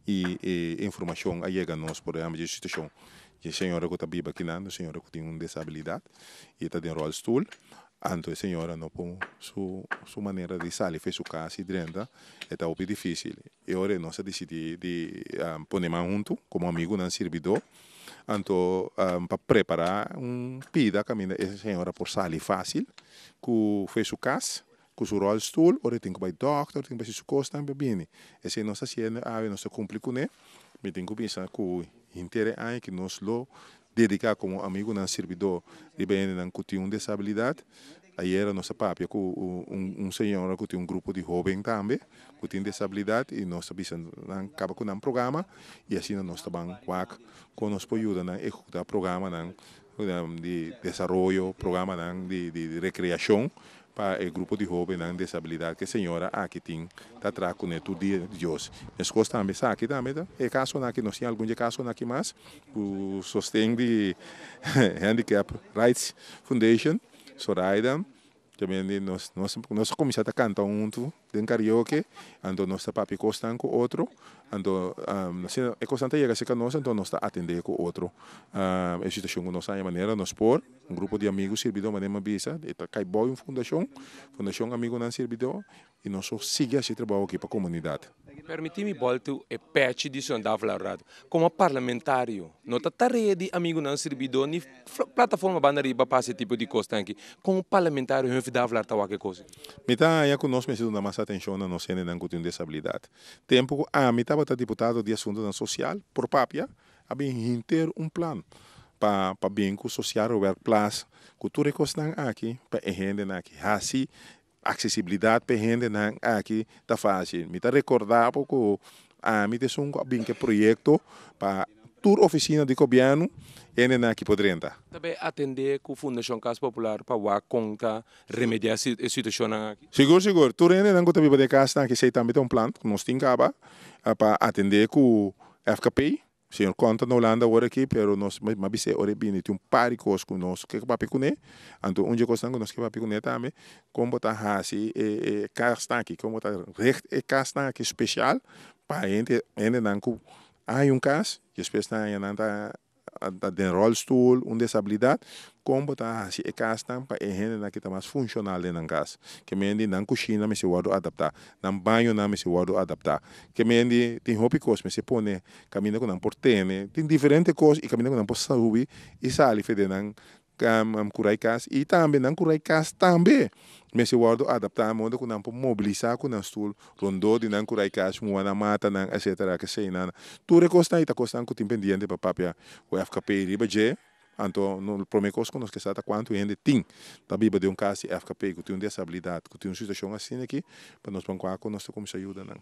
e informação a chega a nós por exemplo de situação que a senhora que está viva aqui não, a senhora que tem uma desabilidade e está em rollstool. Então a senhora não põe sua maneira de sair, fez o caso e drenda, é um difícil. E agora nós decidimos de pôr mais junto, como amigo não servidor, então para preparar pida caminho essa senhora por sair fácil, que fez o caso, com o rollstool, ora tem que ir ao doctor, tem que ir ao costa também bem. Essa é nossa cena, a nossa complica né, me tem que pensar que inteiro aí que nós lo dedicar como amigo não servidor de bem não que tem uma desabilidade. Aí era nossa papia com senhor que tem um grupo de jovens também, que tem desabilidade e nós sabemos acaba com um programa e assim nós também com nós pode ajudar a executar programa de desenvolvimento, programa de recreação para o grupo de jovens com desabilidade que a senhora aqui tem está trazendo todo dia de hoje. As coisas também aqui também, é caso aqui nós temos algum caso aqui mais, o sostém de Handicap Rights Foundation, Soraida, também nós começamos a cantar junto, em karaoke, então nós papi costan com outro, então é constante chega a nós, então nós está atender com outro. A situação que nós temos maneira nós por um grupo de amigos servidor maneira bisa, está cai boa uma fundação amigo não servidor e nós só sigue esse trabalho aqui para a comunidade. Permiti-me voltar a patch de sondar falado. Como parlamentário, não está rede amigo não servidor nem plataforma banariba para esse tipo de coisa aqui. Como parlamentário, eu vou falar tal coisa. Mita é que nós precisamos dar mais atenção na nossa não com desabilidade. Tempo mita estava deputado de assunto social por papia, a bem inteiro um plano para bem com social o workplace, cultura que estão aqui para a gente aqui, assim acessibilidade para a gente aqui está fácil. Me está recordar porque me tem um bem que projeto para toda oficina de governo e aqui poderia entrar. Também atender com a Fundação Casa Popular para conta remediar a situação aqui. Seguro. Tu ainda não gosta de casa aqui sei também tem um plano que nós temos para atender com o FKP. Senhor conta na Holanda agora aqui, pero nós mas se ora bem tem um par de coisas com nós que papi com né. Então onde coisa nós que papi com né também, como botar hasi casa aqui, como botar recht casa aqui especial para gente não com um caso, que especialmente não de rolstool, desabilidade, como botar assim casa para a gente que está mais funcional na casa, que me não cozinha me se pode adaptar, não banho não me se pode adaptar, que me tem hobby coisas me se põe caminho com não portene, tem diferentes coisas e caminho com não posso subir e sair fede não curai casa e também não curai casa também me se pode adaptar modo com não mobilizar com não stool rondo de não curai casa moana mata não etc que sei não tudo custa e tá custando com pendiente para papia o FKP riba je então no primeiro coisa nós que está quanto ainda tem também de um caso FKP que tem uma desabilidade que tem uma situação assim aqui para nós bancar com nós como se ajuda não